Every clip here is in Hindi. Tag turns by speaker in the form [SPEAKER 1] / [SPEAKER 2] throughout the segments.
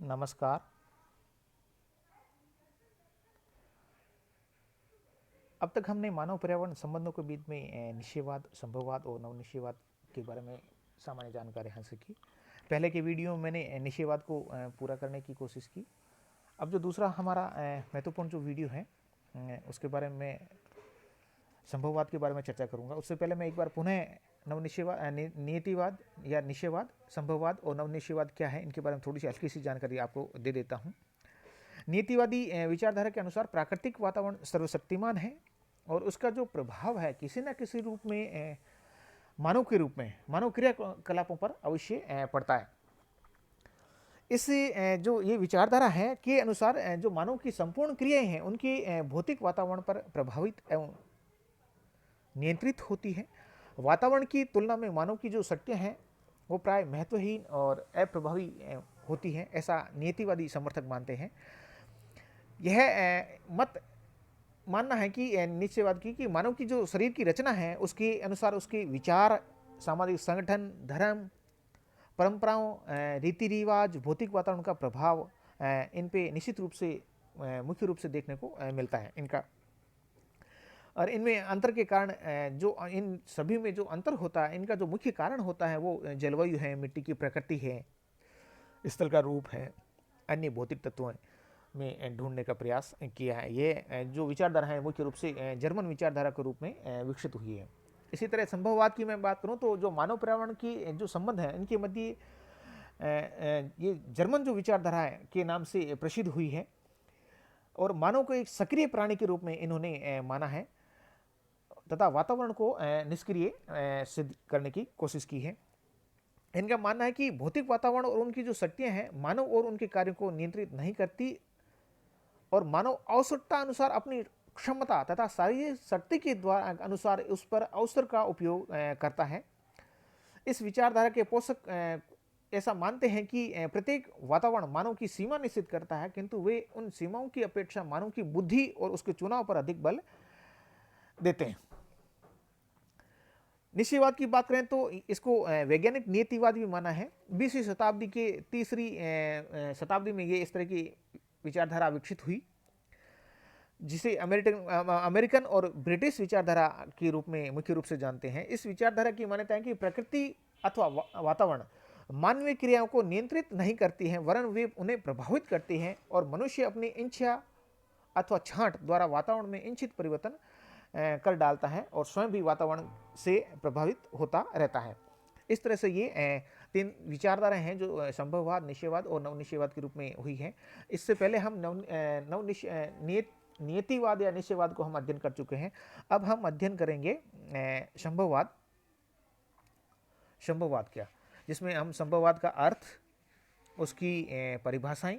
[SPEAKER 1] नमस्कार। अब तक हमने मानव पर्यावरण संबंधों के बीच में निश्चयवाद, संभववाद और नवनिश्चयवाद के बारे में सामान्य जानकारी हासिल की। पहले के वीडियो में मैंने निश्चयवाद को पूरा करने की कोशिश की। अब जो दूसरा हमारा महत्वपूर्ण जो वीडियो है उसके बारे में संभववाद के बारे में चर्चा करूंगा। उससे पहले मैं एक बार पुनः नवनिश्चयवाद, नियतिवाद या निश्चयवाद, संभववाद और नवनिश्चयवाद क्या है इनके बारे में थोड़ी सी हल्की सी जानकारी आपको दे देता हूँ। नीतिवादी विचारधारा के अनुसार प्राकृतिक वातावरण सर्वशक्तिमान है और उसका जो प्रभाव है किसी न किसी रूप में मानव के रूप में, मानव क्रियाकलापों पर अवश्य पड़ता है। इससे जो ये विचारधारा है के अनुसार जो मानव की संपूर्ण क्रियाएं हैं उनके भौतिक वातावरण पर प्रभावित एवं नियंत्रित होती है। वातावरण की तुलना में मानव की जो शक्तियां हैं वो प्राय महत्वहीन और अप्रभावी होती हैं, ऐसा नीतिवादी समर्थक मानते हैं। यह मत मानना है कि निश्चयवाद की कि मानव की जो शरीर की रचना है उसके अनुसार उसके विचार, सामाजिक संगठन, धर्म, परंपराओं, रीति रिवाज, भौतिक वातावरण का प्रभाव इन पे निश्चित रूप से मुख्य रूप से देखने को मिलता है इनका। और इनमें अंतर के कारण जो इन सभी में जो अंतर होता है इनका जो मुख्य कारण होता है वो जलवायु है, मिट्टी की प्रकृति है, स्थल का रूप है, अन्य भौतिक तत्वों में ढूंढने का प्रयास किया है। ये जो विचारधारा है मुख्य रूप से जर्मन विचारधारा के रूप में विकसित हुई है। इसी तरह संभववाद की मैं बात करूं तो जो मानव पर्यावरण की जो संबंध है इनके मध्य ये जर्मन जो विचारधारा है के नाम से प्रसिद्ध हुई है और मानव को एक सक्रिय प्राणी के रूप में इन्होंने माना है तथा वातावरण को निष्क्रिय सिद्ध करने की कोशिश की है। इनका मानना है कि भौतिक वातावरण और उनकी जो शक्तियां हैं मानव और उनके कार्यों को नियंत्रित नहीं करती और मानव आवश्यकता अनुसार अपनी क्षमता तथा शारीरिक शक्ति के द्वारा अनुसार उस पर अवसर का उपयोग करता है। इस विचारधारा के पोषक ऐसा मानते हैं कि प्रत्येक वातावरण मानव की सीमा निश्चित करता है, किंतु वे उन सीमाओं की अपेक्षा मानव की बुद्धि और उसके चुनाव पर अधिक बल देते हैं। निश्चयवाद की बात करें तो इसको वैज्ञानिक नियतिवाद भी माना है। 20वीं शताब्दी के तीसरी शताब्दी में ये इस तरह की विचारधारा विकसित हुई जिसे अमेरिकन और ब्रिटिश विचारधारा के रूप में मुख्य रूप से जानते हैं। इस विचारधारा की मान्यता है कि प्रकृति अथवा वातावरण मानवीय क्रियाओं को नियंत्रित नहीं करती हैं वरन वे उन्हें प्रभावित करती हैं और मनुष्य अपनी इच्छा अथवा छांट द्वारा वातावरण में इच्छित परिवर्तन कर डालता है और स्वयं भी वातावरण से प्रभावित होता रहता है। इस तरह से ये तीन विचारधाराएं हैं जो संभववाद, निश्चयवाद और नवनिश्चयवाद के रूप में हुई हैं। इससे पहले हम नियतिवाद या निश्चयवाद को हम अध्ययन कर चुके हैं। अब हम अध्ययन करेंगे संभववाद। संभववाद क्या, जिसमें हम संभववाद का अर्थ, उसकी परिभाषाएं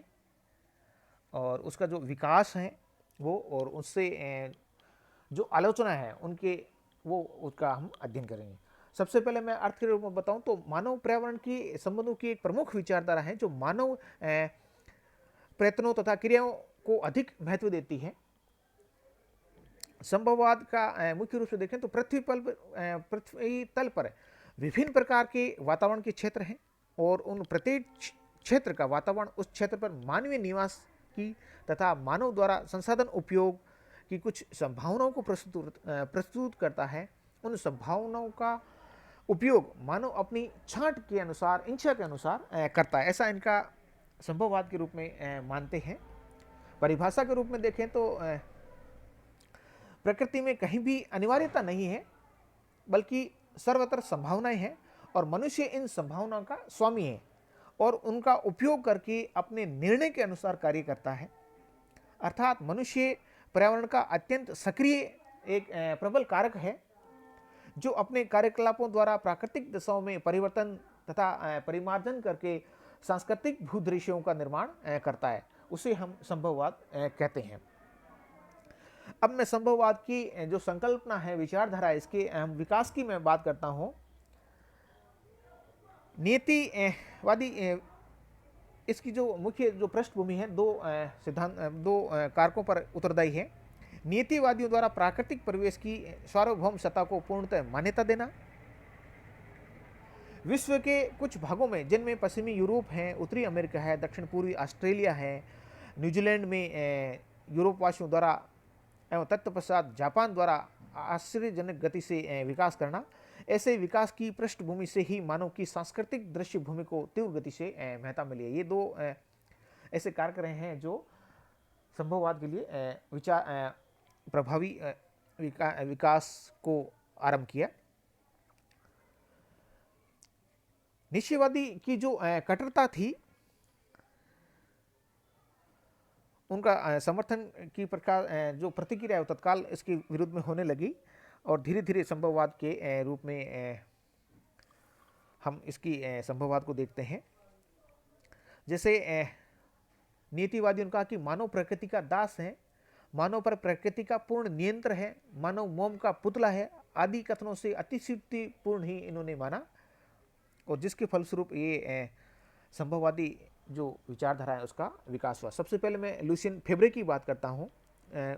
[SPEAKER 1] और उसका जो विकास है वो और उससे जो आलोचना है उनके वो उसका हम अध्ययन करेंगे। सबसे पहले मैं अर्थ के रूप में बताऊं तो मानव पर्यावरण की संबंधों की एक प्रमुख विचारधारा है जो मानव प्रयत्नों तथा क्रियाओं को अधिक महत्व देती है। संभववाद का मुख्य रूप से देखें तो पृथ्वी तल पर विभिन्न प्रकार के वातावरण के क्षेत्र हैं और उन प्रत्येक क्षेत्र का वातावरण उस क्षेत्र पर मानवीय निवास की तथा मानव द्वारा संसाधन उपयोग की कुछ संभावनाओं को प्रस्तुत करता है। उन संभावनाओं का उपयोग मानव अपनी छांट के अनुसार, इच्छा के अनुसार करता है, ऐसा इनका संभववाद के रूप में मानते हैं। परिभाषा के रूप में देखें तो प्रकृति में कहीं भी अनिवार्यता नहीं है बल्कि सर्वत्र संभावनाएं हैं और मनुष्य इन संभावनाओं का स्वामी है और उनका उपयोग करके अपने निर्णय के अनुसार कार्य करता है। अर्थात मनुष्य पर्यावरण का अत्यंत सक्रिय एक प्रबल कारक है जो अपने कार्यकलापों द्वारा प्राकृतिक दशाओं में परिवर्तन तथा परिमार्जन करके सांस्कृतिक भूदृश्यों का निर्माण करता है। उसे हम संभववाद कहते हैं। अब मैं संभववाद की जो संकल्पना है, विचारधारा, इसके विकास की मैं बात करता हूं। नियतिवादी इसकी जो मुख्य जो पृष्ठभूमि है दो कारकों पर उत्तरदायी है। नीतिवादियों द्वारा प्राकृतिक परिवेश की सार्वभौम सत्ता को पूर्णतः मान्यता देना, विश्व के कुछ भागों में, जिनमें पश्चिमी यूरोप है, उत्तरी अमेरिका है, दक्षिण पूर्वी ऑस्ट्रेलिया है, न्यूजीलैंड में यूरोपवासियों द्वारा एवं तत्पश्चात जापान द्वारा आश्चर्यजनक गति से विकास करना, ऐसे विकास की पृष्ठभूमि से ही मानव की सांस्कृतिक दृश्य भूमि को तीव्र गति से महत्ता मिली है। ये दो ऐसे कारक रहे हैं जो संभववाद के लिए विचार प्रभावी विकास को आरंभ किया। निश्चयवादी की जो कट्टरता थी, उनका समर्थन की प्रकार जो प्रतिक्रिया तत्काल इसके विरुद्ध में होने लगी और धीरे धीरे संभववाद के रूप में हम इसकी संभववाद को देखते हैं। जैसे नीतिवादियों ने कहा कि मानव प्रकृति का दास है, मानव पर प्रकृति का पूर्ण नियंत्रण है, मानव मोम का पुतला है, आदि कथनों से अतिशयोक्तिपूर्ण ही इन्होंने माना और जिसके फलस्वरूप ये संभववादी जो विचारधारा है उसका विकास हुआ। सबसे पहले मैं लुसियन फेब्रे की बात करता हूँ।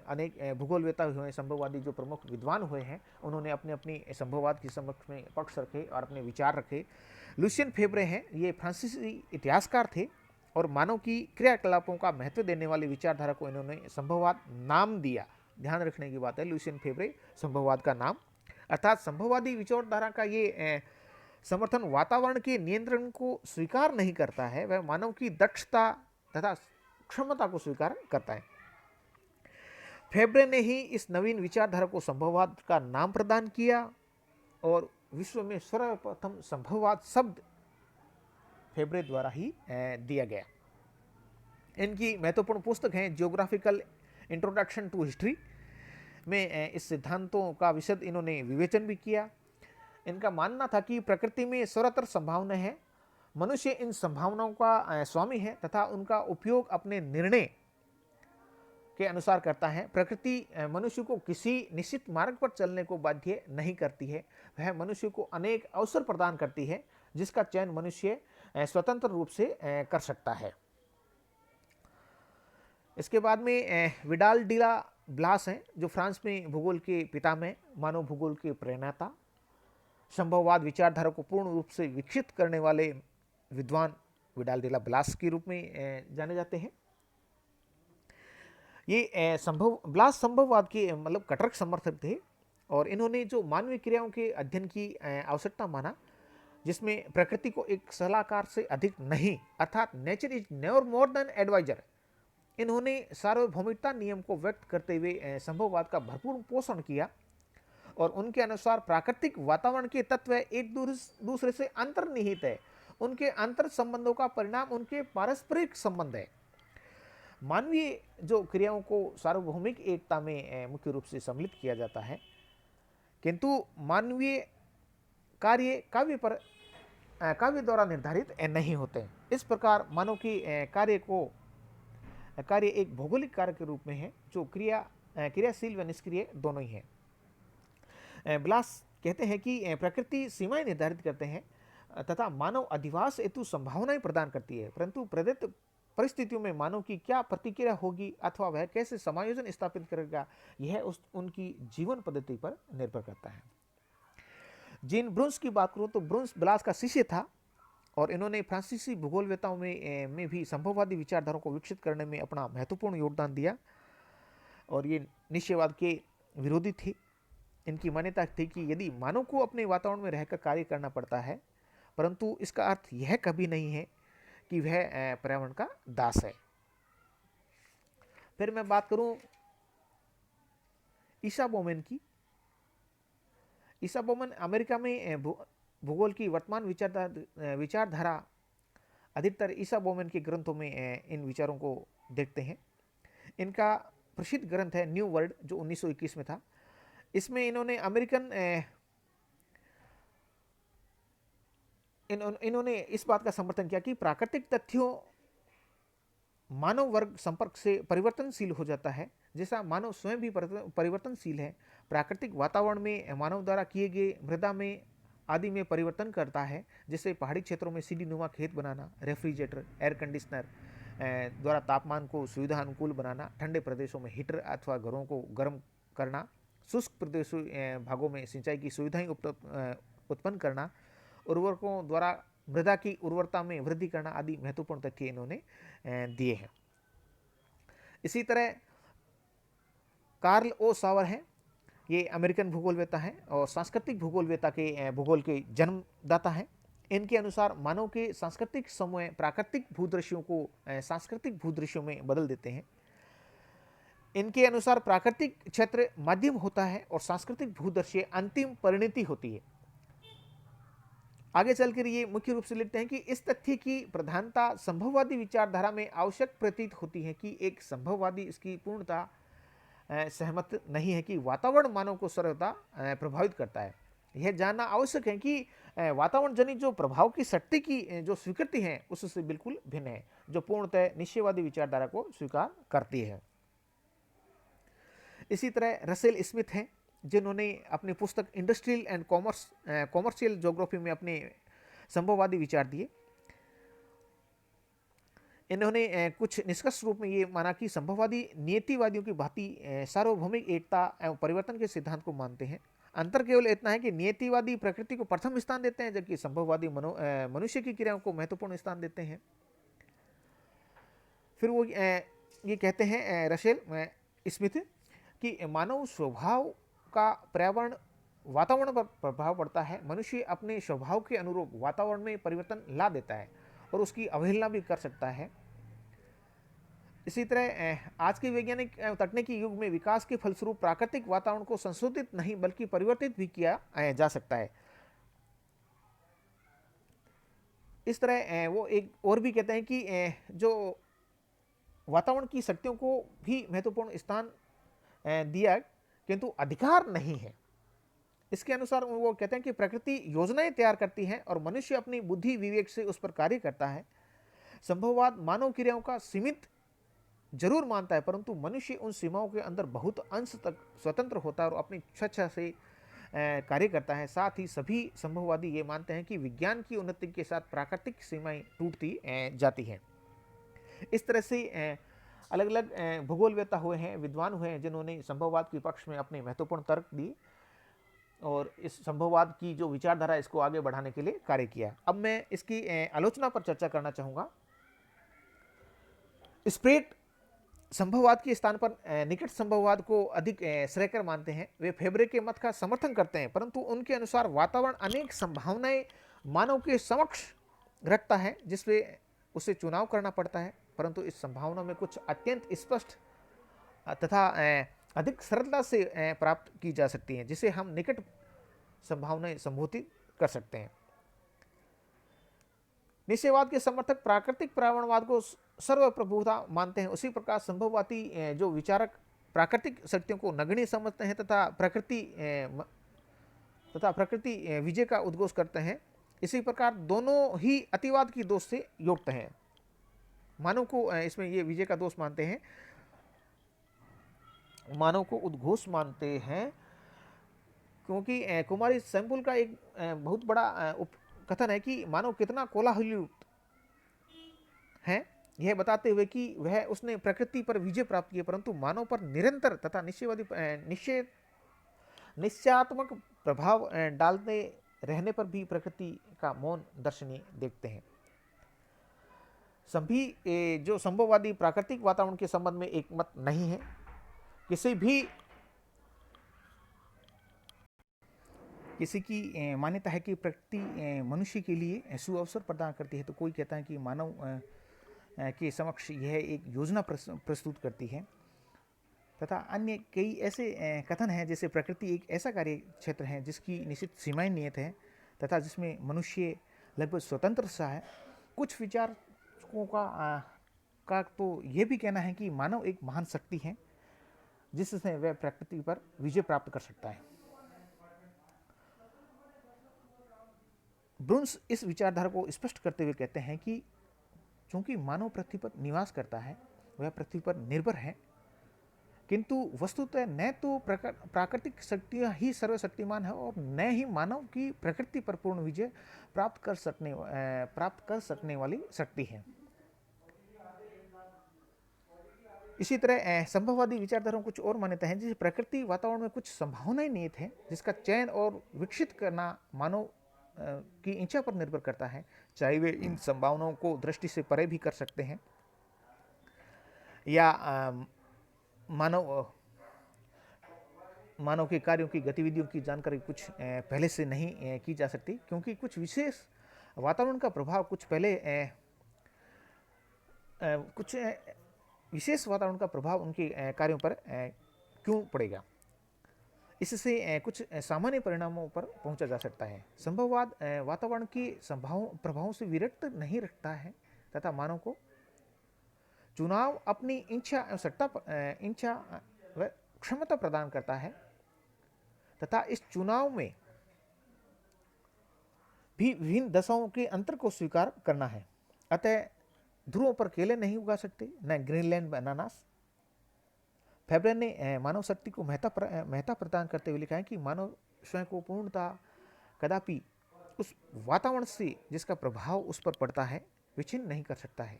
[SPEAKER 1] अनेक भूगोलवेता हुए, संभववादी जो प्रमुख विद्वान हुए हैं, उन्होंने अपने अपनी संभववाद की समक्ष में पक्ष रखे और अपने विचार रखे। लुसियन फेब्रे हैं, ये फ्रांसीसी इतिहासकार थे और मानव की क्रियाकलापों का महत्व देने वाली विचारधारा को इन्होंने संभववाद नाम दिया। ध्यान रखने की बात है, लुसियन फेब्रे संभववाद का नाम, अर्थात संभववादी विचारधारा का ये समर्थन वातावरण के नियंत्रण को स्वीकार नहीं करता है, वह मानव की दक्षता तथा क्षमता को स्वीकार करता है। फेब्रे ने ही इस नवीन विचारधारा को संभववाद का नाम प्रदान किया और विश्व में सर्वप्रथम संभववाद शब्द फेब्रे द्वारा ही दिया गया। इनकी महत्वपूर्ण पुस्तक है जियोग्राफिकल इंट्रोडक्शन टू हिस्ट्री में इस सिद्धांतों का विशद इन्होंने विवेचन भी किया। इनका मानना था कि प्रकृति में सर्वत्र संभावना है, मनुष्य इन संभावनाओं का स्वामी है तथा उनका उपयोग अपने निर्णय के अनुसार करता है। प्रकृति मनुष्य को किसी निश्चित मार्ग पर चलने को बाध्य नहीं करती है, वह मनुष्य को अनेक अवसर प्रदान करती है जिसका चयन मनुष्य स्वतंत्र रूप से कर सकता है। इसके बाद में विडाल डिला ब्लास हैं, जो फ्रांस में भूगोल के पिता में, मानव भूगोल के प्रेरणाता, संभववाद विचारधारा को पूर्ण रूप से विकसित करने वाले विद्वान विडाल डिला ब्लास के रूप में जाने जाते हैं। ये ब्लास संभववाद के मतलब कट्टर समर्थक थे और इन्होंने जो मानवीय क्रियाओं के अध्ययन की आवश्यकता माना, जिसमें प्रकृति को एक सलाहकार से अधिक नहीं, अर्थात nature is never more than adviser. इन्होंने सार्वभौमिकता नियम को व्यक्त करते हुए संभववाद का भरपूर पोषण किया और उनके अनुसार प्राकृतिक वातावरण के तत्व एक दूसरे से अंतर्निहित है, उनके अंतर संबंधों का परिणाम उनके पारस्परिक संबंध है। मानवीय जो क्रियाओं को सार्वभौमिक एकता में मुख्य रूप से सम्मिलित किया जाता है, किंतु मानवीय कार्य काव्य द्वारा निर्धारित नहीं होते। इस प्रकार मानव की कार्य एक भौगोलिक कार्य के रूप में है जो क्रियाशील व निष्क्रिय दोनों ही है। ब्लास कहते हैं कि प्रकृति सीमाएं निर्धारित करते हैं तथा मानव अधिवास हेतु संभावनाएं प्रदान करती है, परंतु प्रदत्त परिस्थितियों में मानव की क्या प्रतिक्रिया होगी अथवा वह कैसे समायोजन स्थापित करेगा, यह उनकी जीवन पद्धति पर निर्भर करता है। जीन ब्रुन्स की बात करूं तो ब्रुन्स ब्लास का शिष्य था और इन्होंने फ्रांसीसी भूगोलवेताओं में भी संभववादी विचारधारा को विकसित करने में अपना महत्वपूर्ण योगदान दिया और ये निश्चयवाद के विरोधी थे। इनकी मान्यता थी कि यदि मानव को अपने वातावरण में रहकर कार्य करना पड़ता है, परंतु इसका अर्थ यह कभी नहीं है कि वह पर्यावरण का दास है। फिर मैं बात करूं ईसा बोमेन की। ईसा बोमेन अमेरिका में भूगोल की वर्तमान विचारधारा अधिकतर ईसा बोमेन के ग्रंथों में इन विचारों को देखते हैं। इनका प्रसिद्ध ग्रंथ है न्यू वर्ल्ड जो 1921 में था। इसमें इन्होंने इस बात का समर्थन किया कि प्राकृतिक तथ्यों मानव वर्ग संपर्क से परिवर्तनशील हो जाता है, जैसा मानव स्वयं भी परिवर्तनशील है। प्राकृतिक वातावरण में मानव द्वारा किए गए मृदा में आदि में परिवर्तन करता है, जैसे पहाड़ी क्षेत्रों में सीढ़ी नुमा खेत बनाना, रेफ्रिजरेटर, एयर कंडीशनर द्वारा तापमान को सुविधा अनुकूल बनाना, ठंडे प्रदेशों में हीटर अथवा घरों को गर्म करना, शुष्क प्रदेशों भागों में सिंचाई की सुविधाएं उत्पन्न करना, उर्वरकों द्वारा मृदा की उर्वरता में वृद्धि करना आदि महत्वपूर्ण तथ्य इन्होंने दिए हैं। इसी तरह कार्ल ओ सावर हैं, ये अमेरिकन भूगोलवेता हैं और सांस्कृतिक भूगोलवेता के भूगोल के जन्मदाता हैं। इनके अनुसार मानव के सांस्कृतिक समूह प्राकृतिक भूदृश्यों को सांस्कृतिक भूदृश्यों में बदल देते हैं। इनके अनुसार प्राकृतिक क्षेत्र माध्यम होता है और सांस्कृतिक भूदृश्य अंतिम परिणति होती है। आगे चलकर ये मुख्य रूप से लिखते हैं कि इस तथ्य की प्रधानता संभववादी विचारधारा में आवश्यक प्रतीत होती है कि एक संभववादी इसकी पूर्णता सहमत नहीं है कि वातावरण मानव को सर्वथा प्रभावित करता है। यह जानना आवश्यक है कि वातावरण जनित जो प्रभाव की शक्ति की जो स्वीकृति है उससे बिल्कुल भिन्न है, जो पूर्णतः निश्चयवादी विचारधारा को स्वीकार करती है। इसी तरह रसेल स्मिथ हैं, जिन्होंने अपनी पुस्तक इंडस्ट्रियल एंड कॉमर्शियल ज्योग्राफी में अपने संभववादी विचार दिए। इन्होंने कुछ निष्कर्ष रूप में ये माना कि संभववादी नियतिवादियों की भांति सार्वभौमिक एकता एवं परिवर्तन के सिद्धांत को मानते हैं। अंतर केवल इतना है कि नियतिवादी प्रकृति को प्रथम स्थान देते हैं, जबकि संभववादी मनुष्य की क्रियाओं को महत्वपूर्ण स्थान देते हैं। फिर वो ये कहते हैं रसेल स्मिथ कि मानव स्वभाव का पर्यावरण वातावरण पर प्रभाव पड़ता है। मनुष्य अपने स्वभाव के अनुरूप वातावरण में परिवर्तन ला देता है और उसकी अवहेलना भी कर सकता है। इसी तरह आज के वैज्ञानिक तकनीकी युग में विकास के फलस्वरूप प्राकृतिक वातावरण को संशोधित नहीं बल्कि परिवर्तित भी किया जा सकता है। इस तरह वो एक और भी कहते हैं कि जो वातावरण की शक्तियों को भी महत्वपूर्ण स्थान दिया किंतु अधिकार नहीं है। इसके अनुसार वो कहते हैं कि प्रकृति योजनाएं तैयार करती है और मनुष्य अपनी बुद्धि विवेक से उस पर कार्य करता है। संभववाद मानव क्रियाओं का सीमित जरूर मानता है, परंतु मनुष्य उन सीमाओं के अंदर बहुत अंश तक स्वतंत्र होता है और अपनी स्वेच्छा से कार्य करता है। साथ ही सभी संभववादी ये मानते हैं कि विज्ञान की उन्नति के साथ प्राकृतिक सीमाएं टूटती जाती हैं। इस तरह से अलग अलग भूगोलवेता हुए हैं, विद्वान हुए हैं, जिन्होंने संभववाद के पक्ष में अपने महत्वपूर्ण तर्क दिए और इस संभववाद की जो विचारधारा इसको आगे बढ़ाने के लिए कार्य किया। अब मैं इसकी आलोचना पर चर्चा करना चाहूंगा। स्प्रेट संभववाद के स्थान पर निकट संभववाद को अधिक श्रेयकर मानते हैं। वे फेबरे के मत का समर्थन करते हैं, परंतु उनके अनुसार वातावरण अनेक संभावनाएं मानव के समक्ष रखता है जिसमें उसे चुनाव करना पड़ता है, परंतु इस संभावना में कुछ अत्यंत स्पष्ट तथा अधिक सरलता से प्राप्त की जा सकती हैं, जिसे हम निकट संभावनाएं संबोधित कर सकते हैं। निश्चयवाद के समर्थक प्राकृतिक पर्यावरणवाद को सर्वप्रभुता मानते हैं। उसी प्रकार संभववादी जो विचारक प्राकृतिक शक्तियों को नगण्य समझते हैं तथा प्रकृति विजय का उद्घोष करते हैं। इसी प्रकार दोनों ही अतिवाद की दोष से युक्त हैं। मानव को इसमें ये विजय का दोष मानते हैं, मानव को उद्घोष मानते हैं, क्योंकि कुमारी सैम्पुल का एक बहुत बड़ा कथन है कि मानव कितना कोलाहलयुक्त है, यह बताते हुए कि वह उसने प्रकृति पर विजय प्राप्त की, परंतु मानव पर निरंतर तथा निश्चयात्मक प्रभाव डालते रहने पर भी प्रकृति का मौन दर्शनीय देखते हैं। सभी जो संभववादी प्राकृतिक वातावरण के संबंध में एक मत नहीं है। किसी की मान्यता है कि प्रकृति मनुष्य के लिए सुअवसर प्रदान करती है, तो कोई कहता है कि मानव के समक्ष यह एक योजना प्रस्तुत करती है, तथा अन्य कई ऐसे कथन हैं जैसे प्रकृति एक ऐसा कार्य क्षेत्र है जिसकी निश्चित सीमाएं नियत है तथा जिसमें मनुष्य लगभग स्वतंत्र सा है। कुछ विचारकों का तो यह भी कहना है कि मानव एक महान शक्ति है जिससे वह प्रकृति पर विजय प्राप्त कर सकता है। ब्रुन्स इस विचारधारा को स्पष्ट करते हुए कहते हैं कि चूंकि मानव पृथ्वी पर निवास करता है, वह पृथ्वी पर निर्भर है, किंतु वस्तुतः न तो प्राकृतिक शक्तियां ही सर्वशक्तिमान है और न ही मानव की प्रकृति पर पूर्ण विजय प्राप्त कर सकने वाली शक्ति है। इसी तरह संभववादी विचारधाराओं कुछ और मान्यता है, जैसे प्रकृति वातावरण में कुछ संभावनाएं निहित है जिसका चयन और विकसित करना मानव की इच्छा पर निर्भर करता है, चाहे वे इन संभावनाओं को दृष्टि से परे भी कर सकते हैं या मानव मानव के कार्यों की गतिविधियों की जानकारी कुछ पहले से नहीं की जा सकती, क्योंकि कुछ विशेष वातावरण का प्रभाव कुछ विशेष वातावरण का प्रभाव उनके कार्यों पर क्यों पड़ेगा। इससे कुछ सामान्य परिणामों पर पहुंचा जा सकता है। संभववाद वातावरण के प्रभावों से विरक्त नहीं रखता है तथा मानव को चुनाव अपनी इच्छा व क्षमता प्रदान करता है तथा इस चुनाव में भी विभिन्न दशाओं के अंतर को स्वीकार करना है। अतः ध्रुवों पर केले नहीं उगा सकते, न ग्रीनलैंड में अनानास। फेबरे ने मानव शक्ति को महत्ता प्रदान करते हुए लिखा है कि मानव स्वयं को पूर्णता कदापि उस वातावरण से जिसका प्रभाव उस पर पड़ता है विच्छिन्न नहीं कर सकता है।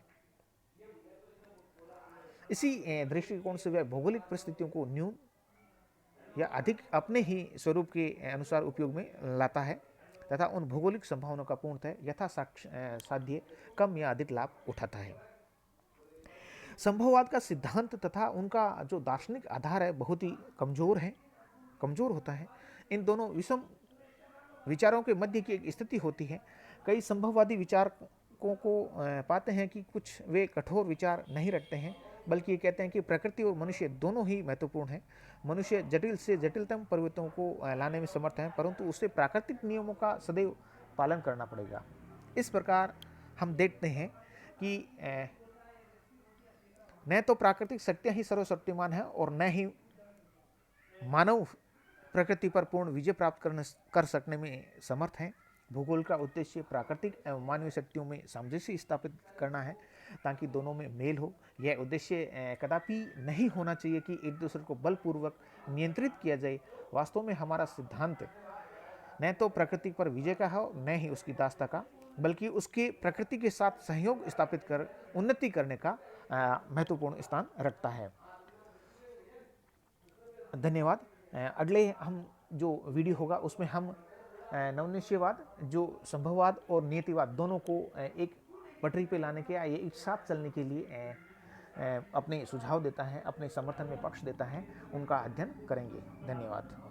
[SPEAKER 1] इसी दृष्टिकोण से वह भौगोलिक परिस्थितियों को न्यून या अधिक अपने ही स्वरूप के अनुसार उपयोग में लाता है तथा उन भौगोलिक संभावनाओं का पूर्णतः यथासाध्य कम या अधिक लाभ उठाता है। संभववाद का सिद्धांत तथा उनका जो दार्शनिक आधार है बहुत ही कमजोर होता है। इन दोनों विषम विचारों के मध्य की एक स्थिति होती है। कई संभववादी विचारकों को पाते हैं कि कुछ वे कठोर विचार नहीं रखते हैं, बल्कि ये कहते हैं कि प्रकृति और मनुष्य दोनों ही महत्वपूर्ण हैं। मनुष्य जटिल से जटिलतम परिवर्तनों को लाने में समर्थ है, परंतु उसे प्राकृतिक नियमों का सदैव पालन करना पड़ेगा। इस प्रकार हम देखते हैं कि न तो प्राकृतिक शक्तियां ही सर्वशक्तिमान है और न ही मानव प्रकृति पर पूर्ण विजय प्राप्त कर सकने में समर्थ है। भूगोल का उद्देश्य प्राकृतिक एवं मानवीय शक्तियों में सामंजस्य स्थापित करना है ताकि दोनों में मेल हो। यह उद्देश्य कदापि नहीं होना चाहिए कि एक दूसरे को बलपूर्वक नियंत्रित किया जाए। वास्तव में हमारा सिद्धांत न तो प्रकृति पर विजय का है न ही उसकी दासता का, बल्कि उसके प्रकृति के साथ सहयोग स्थापित कर उन्नति करने का महत्वपूर्ण स्थान रखता है। धन्यवाद। अगले हम जो वीडियो होगा उसमें हम नवनिश्चयवाद, जो संभववाद और नियतिवाद दोनों को एक पटरी पे लाने के या एक साथ चलने के लिए अपने सुझाव देता है, अपने समर्थन में पक्ष देता है, उनका अध्ययन करेंगे। धन्यवाद।